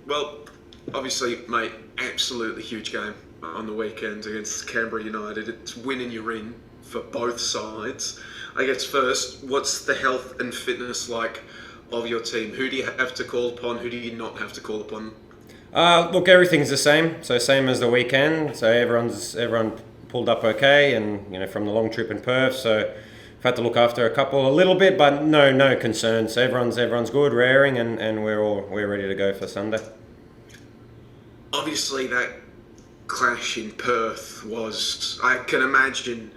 Well, obviously, mate, absolutely huge game on the weekend against Canberra United. It's winning your in for both sides. I guess first, what's the health and fitness like of your team? Who do you have to call upon? Who do you not have to call upon? Look, everything's the same. So same as the weekend. So everyone pulled up okay, and from the long trip in Perth. So I've had to look after a couple a little bit, but no concerns. So everyone's good, raring, and we're ready to go for Sunday. Obviously, that clash in Perth was, I can imagine,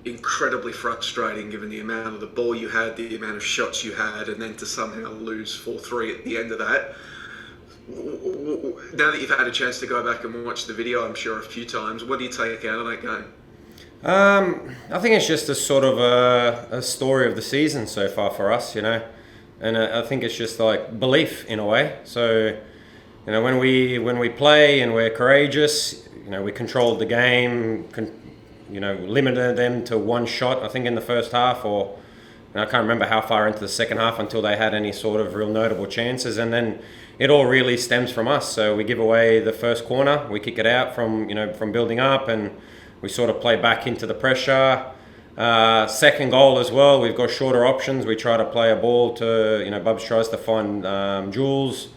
incredibly frustrating given the amount of the ball you had, the amount of shots you had, and then to somehow lose 4-3 at the end of that. Now that you've had a chance to go back and watch the video, I'm sure a few times, what do you take out of that game? I think it's just a sort of a story of the season so far for us, and I think it's just like belief in a way. So, when we play and we're courageous, we controlled the game, limited them to one shot, I think, in the first half, or I can't remember how far into the second half until they had any sort of real notable chances, and then it all really stems from us. So we give away the first corner, we kick it out from building up, and we sort of play back into the pressure. Second goal as well, we've got shorter options. We try to play a ball to, Bubs tries to find Jules,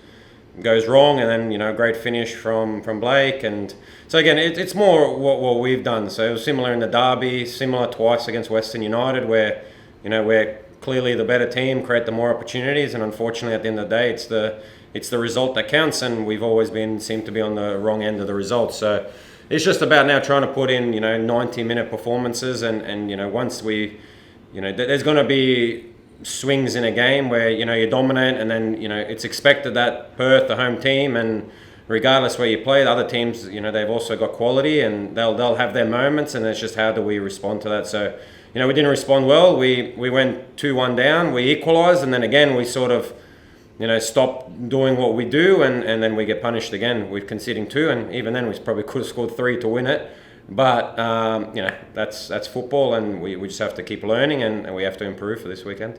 goes wrong, and then great finish from Blake. And so again, it's more what we've done. So it was similar in the derby, similar twice against Western United, where we're clearly the better team, create the more opportunities, and unfortunately at the end of the day it's the result that counts, and we've always seem to be on the wrong end of the result. So it's just about now trying to put in 90-minute performances, and once we there's going to be swings in a game where you dominate, and then it's expected that Perth, the home team, and regardless where you play, the other teams they've also got quality, and they'll have their moments, and it's just how do we respond to that. So we didn't respond well. We went 2-1 down, we equalised, and then again we sort of stop doing what we do, and then we get punished again with conceding 2, and even then we probably could have scored 3 to win it. But that's football, and we just have to keep learning, and we have to improve for this weekend.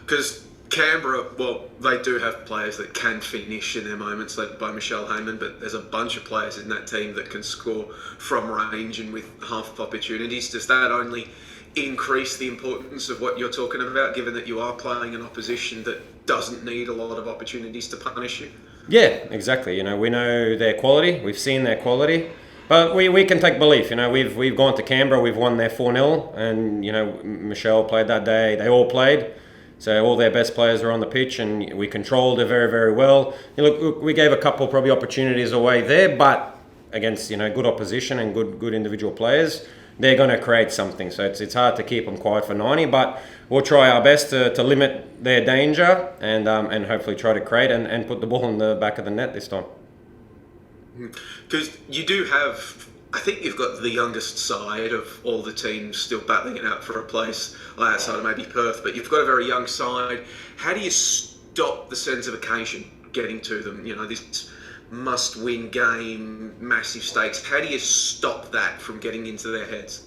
Because Canberra, well, they do have players that can finish in their moments, led by Michelle Heyman, but there's a bunch of players in that team that can score from range and with half opportunities. Does that only increase the importance of what you're talking about, given that you are playing an opposition that doesn't need a lot of opportunities to punish you? Yeah, exactly. We know their quality. We've seen their quality. But we can take belief. We've gone to Canberra, we've won there 4-0, and Michelle played that day. They all played. So all their best players were on the pitch, and we controlled it very, very well. Look, we gave a couple probably opportunities away there, but against good opposition and good individual players, they're going to create something. So it's hard to keep them quiet for 90, but we'll try our best to limit their danger, and hopefully try to create and put the ball in the back of the net this time. Because you do have, I think you've got the youngest side of all the teams still battling it out for a place outside of maybe Perth, but you've got a very young side. How do you stop the sense of occasion getting to them? This must-win game, massive stakes. How do you stop that from getting into their heads?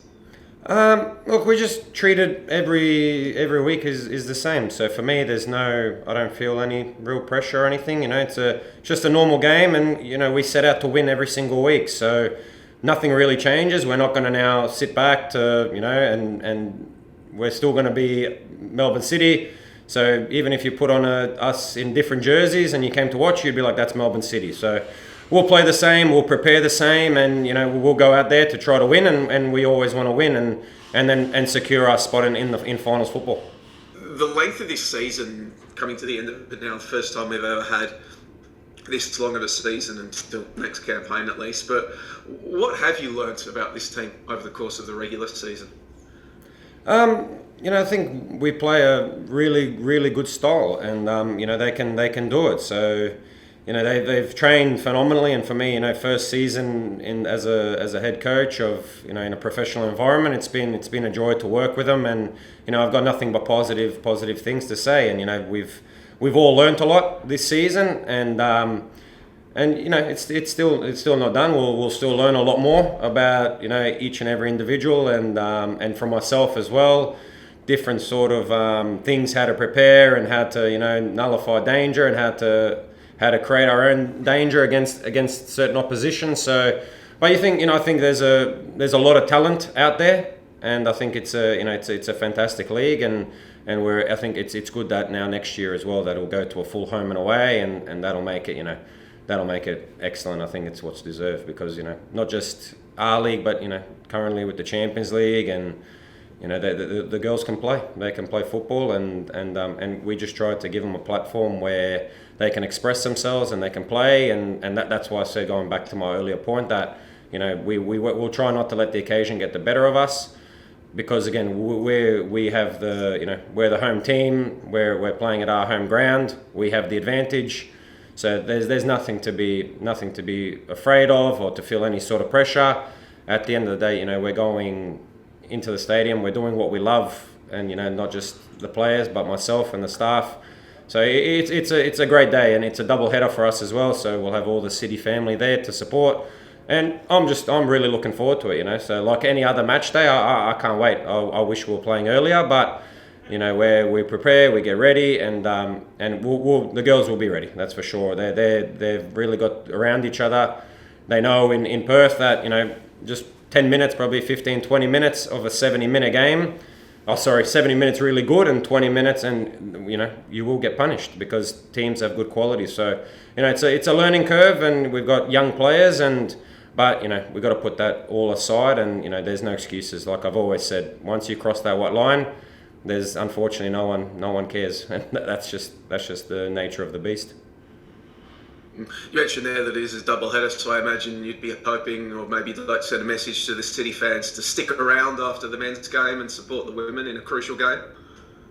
Look, we just treat it every week is the same. So for me, I don't feel any real pressure or anything. It's just a normal game, and we set out to win every single week. So nothing really changes. We're not going to now sit back to and we're still going to be Melbourne City. So even if you put on us in different jerseys and you came to watch, you'd be like, that's Melbourne City. So we'll play the same, we'll prepare the same, and we'll go out there to try to win, and we always want to win and secure our spot in finals football. The length of this season, coming to the end of it now, the first time we've ever had this long of a season until next campaign at least. But what have you learnt about this team over the course of the regular season? I think we play a really, really good style, and they can do it. So they've trained phenomenally, and for me, first season as a head coach of in a professional environment, it's been a joy to work with them, and I've got nothing but positive things to say, and we've all learnt a lot this season, and it's still not done. We'll still learn a lot more about each and every individual, and from myself as well, different sort of things, how to prepare and how to nullify danger, and how to create our own danger against certain opposition. So, but I think there's a lot of talent out there, and I think it's a fantastic league, and I think it's good that now next year as well that it'll go to a full home and away, and that'll make it excellent. I think it's what's deserved because not just our league, but currently with the Champions League, and the girls can play. They can play football, and we just try to give them a platform where they can express themselves and they can play, and that's why I say, going back to my earlier point, that we'll try not to let the occasion get the better of us, because again we're the home team, we're playing at our home ground, we have the advantage. So there's nothing to be afraid of or to feel any sort of pressure. At the end of the day, we're going into the stadium, we're doing what we love, and not just the players but myself and the staff. So it's a great day, and it's a double header for us as well. So we'll have all the City family there to support, and I'm really looking forward to it. So like any other match day, I can't wait. I wish we were playing earlier, but where we prepare, we get ready, and the girls will be ready. That's for sure. They've really got around each other. They know in Perth that just 10 minutes, probably 15, 20 minutes of a 70-minute game. 70 minutes really good, and 20 minutes, and you will get punished because teams have good quality. So it's a learning curve, and we've got young players, but we've got to put that all aside, and there's no excuses. Like I've always said, once you cross that white line, there's unfortunately no one cares, and that's just the nature of the beast. You mentioned there that it is a double header, so I imagine you'd be hoping, or maybe you'd like to send a message to the City fans to stick around after the men's game and support the women in a crucial game.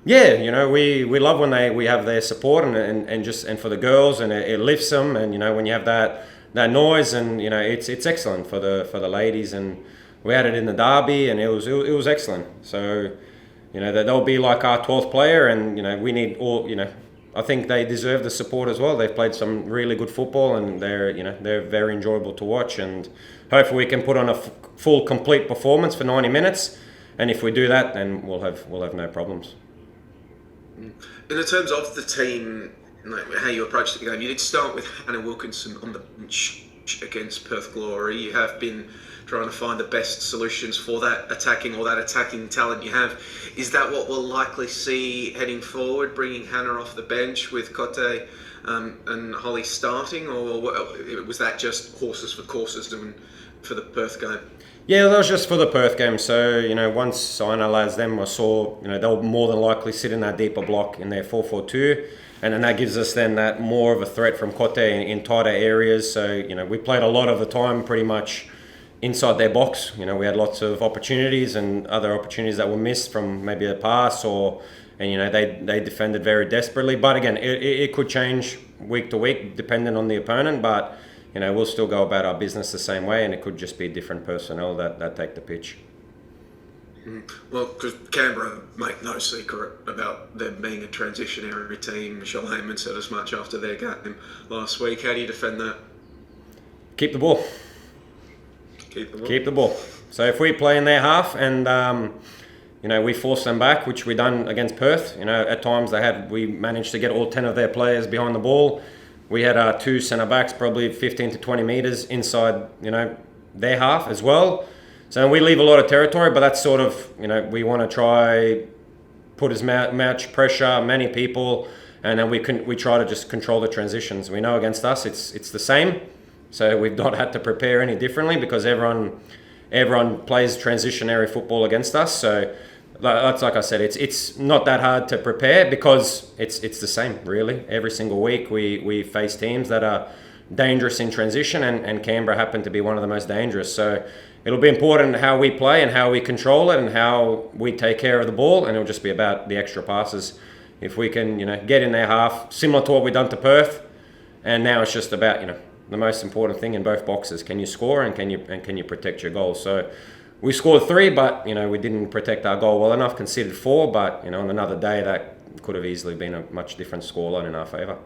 Yeah, we love when we have their support, and for the girls, and it lifts them, and when you have that noise, and it's excellent for the ladies, and we had it in the derby, and it was excellent. So they'll be like our 12th player, and we need all. I think they deserve the support as well. They've played some really good football, and they're very enjoyable to watch. And hopefully we can put on a full, complete performance for 90 minutes. And if we do that, then we'll have no problems. In terms of the team, how you approach the game, you did start with Hannah Wilkinson on the bench against Perth Glory. You have been trying to find the best solutions for that attacking talent you have. Is that what we'll likely see heading forward, bringing Hannah off the bench with Cote and Holly starting, or was that just horses for courses for the Perth game? Yeah, that was just for the Perth game. So, once I analysed them, I saw, they'll more than likely sit in that deeper block in their 4-4-2. And then that gives us then that more of a threat from Cote in tighter areas. So, we played a lot of the time pretty much inside their box. We had lots of opportunities and other opportunities that were missed from maybe a pass, they defended very desperately. But again, it could change week to week depending on the opponent. But we'll still go about our business the same way, and it could just be different personnel that take the pitch. Well, because Canberra make no secret about them being a transitionary team. Michelle Heyman said as much after their game last week. How do you defend that? Keep the ball. Keep the ball. So if we play in their half and we force them back, which we done against Perth. At times we managed to get all 10 of their players behind the ball. We had our 2 centre backs probably 15 to 20 metres inside their half as well. So we leave a lot of territory, but that's sort of we want to try put as much pressure, many people, and then we try to just control the transitions. We know against us it's the same. So we've not had to prepare any differently because everyone plays transitionary football against us. So that's like I said, it's not that hard to prepare because it's the same really. Every single week we face teams that are dangerous in transition, and Canberra happen to be one of the most dangerous. So it'll be important how we play and how we control it and how we take care of the ball, and it'll just be about the extra passes. If we can get in their half, similar to what we've done to Perth, and now it's just about the most important thing in both boxes. Can you score and can you protect your goal? So we scored 3, but we didn't protect our goal well enough, conceded 4, but on another day that could have easily been a much different scoreline in our favour.